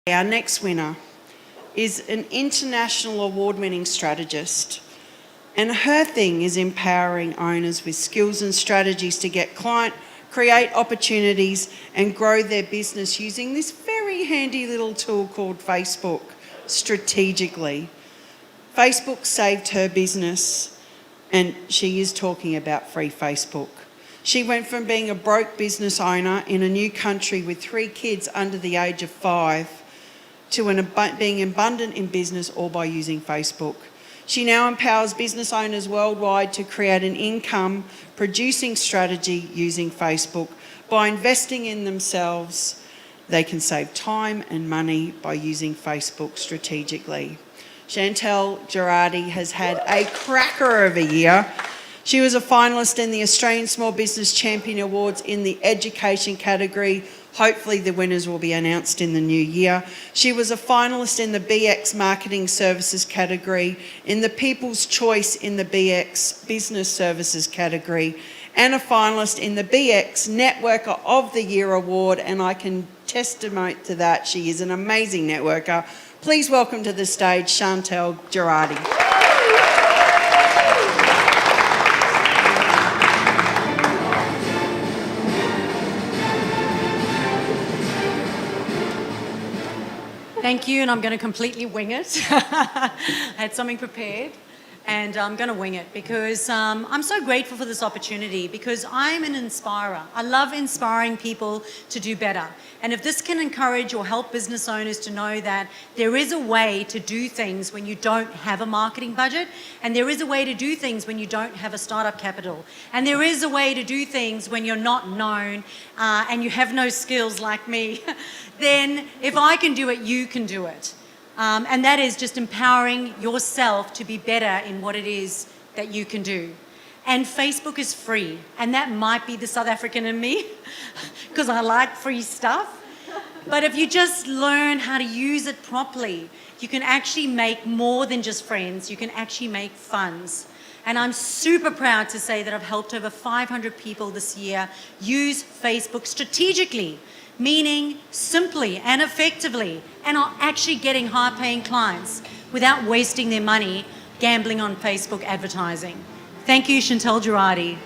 Our next winner is an international award-winning strategist, and her thing is empowering owners with skills and strategies to get create opportunities and grow their business using this very handy little tool called Facebook strategically. Facebook saved her business, and she is talking about free Facebook. She went from being a broke business owner in a new country with 3 kids under the age of 5 to being abundant in business, all by using Facebook. She now empowers business owners worldwide to create an income producing strategy using Facebook. By investing in themselves, they can save time and money by using Facebook strategically. Chantal Gerardy has had a cracker of a year. She was a finalist in the Australian Small Business Champion Awards in the education category. Hopefully the winners will be announced in the new year. She was a finalist in the BX Marketing Services category, in the People's Choice in the BX Business Services category, and a finalist in the BX Networker of the Year Award, and I can testimony to that. She is an amazing networker. Please welcome to the stage Chantal Gerardy. Thank you, and I'm going to completely wing it. I had something prepared, and I'm going to wing it because I'm so grateful for this opportunity, because I'm an inspirer. I love inspiring people to do better. And if this can encourage or help business owners to know that there is a way to do things when you don't have a marketing budget, and there is a way to do things when you don't have a startup capital, and there is a way to do things when you're not known and you have no skills like me, then if I can do it, you can do it. And that is just empowering yourself to be better in what it is that you can do. And Facebook is free, and that might be the South African in me, because I like free stuff. But if you just learn how to use it properly, you can actually make more than just friends. You can actually make funds. And I'm super proud to say that I've helped over 500 people this year use Facebook strategically, meaning simply and effectively, and are actually getting high-paying clients without wasting their money gambling on Facebook advertising. Thank you, Chantal Gerardy.